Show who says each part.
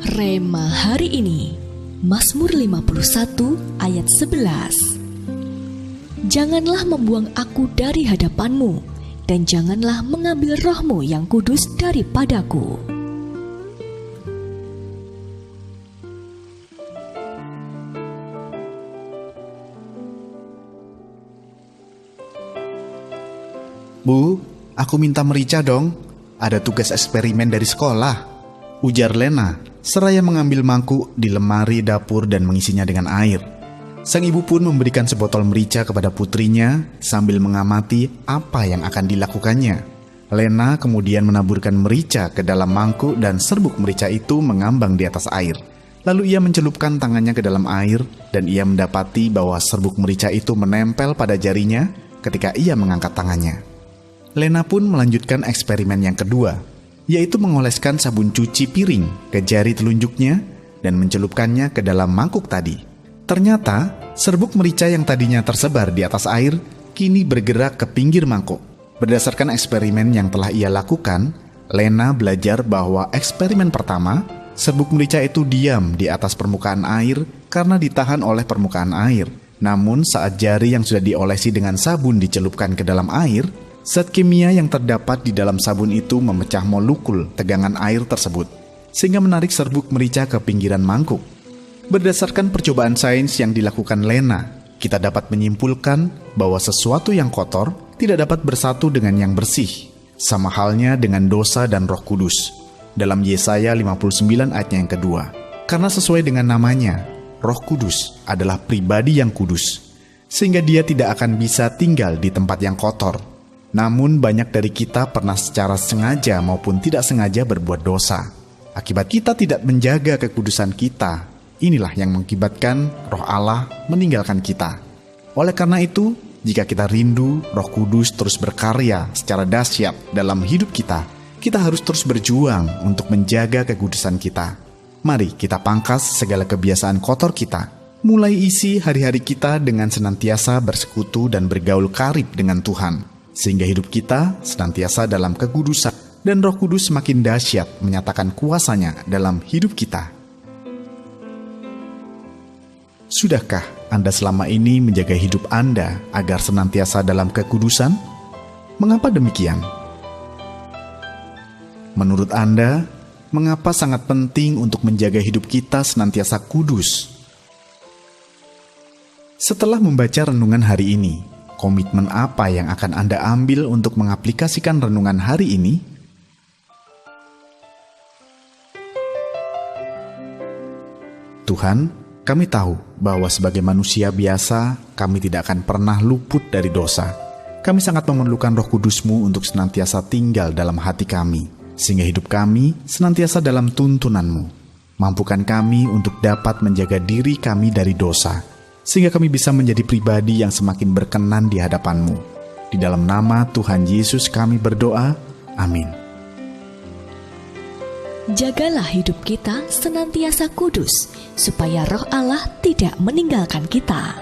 Speaker 1: Rema hari ini, Mazmur 51 ayat 11. Janganlah membuang aku dari hadapanmu, dan janganlah mengambil rohmu yang kudus daripadaku.
Speaker 2: Bu, aku minta merica dong. Ada tugas eksperimen dari sekolah, ujar Lena, seraya mengambil mangkuk di lemari dapur dan mengisinya dengan air. Sang ibu pun memberikan sebotol merica kepada putrinya sambil mengamati apa yang akan dilakukannya. Lena kemudian menaburkan merica ke dalam mangkuk dan serbuk merica itu mengambang di atas air. Lalu ia mencelupkan tangannya ke dalam air dan ia mendapati bahwa serbuk merica itu menempel pada jarinya ketika ia mengangkat tangannya. Lena pun melanjutkan eksperimen yang kedua, yaitu mengoleskan sabun cuci piring ke jari telunjuknya dan mencelupkannya ke dalam mangkuk tadi. Ternyata, serbuk merica yang tadinya tersebar di atas air, kini bergerak ke pinggir mangkuk. Berdasarkan eksperimen yang telah ia lakukan, Lena belajar bahwa eksperimen pertama, serbuk merica itu diam di atas permukaan air karena ditahan oleh permukaan air. Namun saat jari yang sudah diolesi dengan sabun dicelupkan ke dalam air, zat kimia yang terdapat di dalam sabun itu memecah molekul tegangan air tersebut, sehingga menarik serbuk merica ke pinggiran mangkuk. Berdasarkan percobaan sains yang dilakukan Lena, kita dapat menyimpulkan bahwa sesuatu yang kotor tidak dapat bersatu dengan yang bersih, sama halnya dengan dosa dan Roh Kudus. Dalam Yesaya 59 ayatnya yang kedua, karena sesuai dengan namanya, Roh Kudus adalah pribadi yang kudus, sehingga dia tidak akan bisa tinggal di tempat yang kotor. Namun banyak dari kita pernah secara sengaja maupun tidak sengaja berbuat dosa. Akibat kita tidak menjaga kekudusan kita, inilah yang mengakibatkan Roh Allah meninggalkan kita. Oleh karena itu, jika kita rindu Roh Kudus terus berkarya secara dahsyat dalam hidup kita harus terus berjuang untuk menjaga kekudusan kita. Mari kita pangkas segala kebiasaan kotor kita, mulai isi hari-hari kita dengan senantiasa bersekutu dan bergaul karib dengan Tuhan, sehingga hidup kita senantiasa dalam kekudusan dan Roh Kudus semakin dahsyat menyatakan kuasanya dalam hidup kita. Sudahkah Anda selama ini menjaga hidup Anda agar senantiasa dalam kekudusan? Mengapa demikian? Menurut Anda, mengapa sangat penting untuk menjaga hidup kita senantiasa kudus? Setelah membaca renungan hari ini, komitmen apa yang akan Anda ambil untuk mengaplikasikan renungan hari ini? Tuhan, kami tahu bahwa sebagai manusia biasa, kami tidak akan pernah luput dari dosa. Kami sangat memerlukan Roh Kudus-Mu untuk senantiasa tinggal dalam hati kami, sehingga hidup kami senantiasa dalam tuntunan-Mu. Mampukan kami untuk dapat menjaga diri kami dari dosa, sehingga kami bisa menjadi pribadi yang semakin berkenan di hadapan-Mu. Di dalam nama Tuhan Yesus kami berdoa, amin.
Speaker 1: Jagalah hidup kita senantiasa kudus, supaya Roh Allah tidak meninggalkan kita.